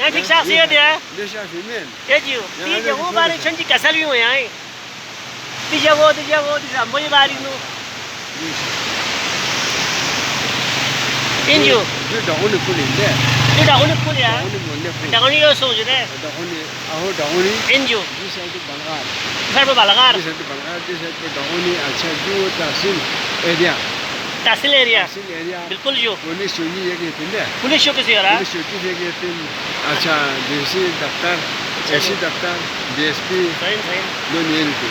يعني فيك شخصية دي يجيو تيجي هو باري شنجي كسل يوم يعني تيجي هو مي باري نو إنجو دعوني كل ده دعوني كل يا دعوني يو سوج ده دعوني أهو دعوني إنجو دي سنت بلغار سر ببلغار دي سنت دعوني عشان جو تحصيل إيريا تحصيل إيريا تحصيل إيريا بالكل جو وني شوني يجي تنده كل شو كسي يرا وني شوكي يجي تن عشان ديسي دكتور ديسي دكتور DSP صحيح لون يلتي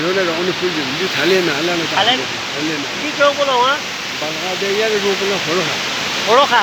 يقول لك دعوني كل يوم دي ثالثنا ثالث دي جو بولو ها بلغار ده يجي جو بلغ فروها فروخا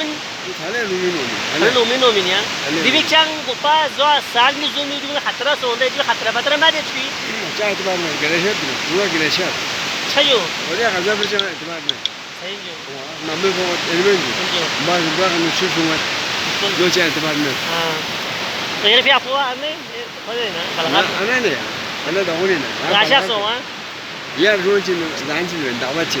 من ثالث نومين يا دي بيك كان بوبا زوا ساق نزوم يجون خطرة سونده يجون خطرة ما ديش فيه جاء اعتبارنا جلاشات هو جلاشات شيو وده غزا برجع اعتبارنا صحيح جو نعمل فوق المنجو بعد بقى نشوف هو لو جاء اعتبارنا غير في أفواه أنا أنا دعوني عشان سوا يا روجي نانجي من دعوتي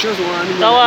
شو زواني دعوة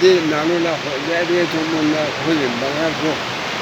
دي نانو لا دي تومن لا هو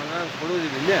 بلغار خروج بالله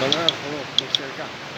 بلغار خروج مشتركة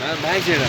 ما بعجرة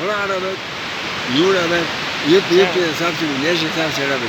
ولا عربة يورا بس يب سافر ليش سافر عربة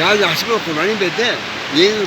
يا يحسبوا قرباني بدأ ين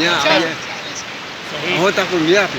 يا هو تقول يا في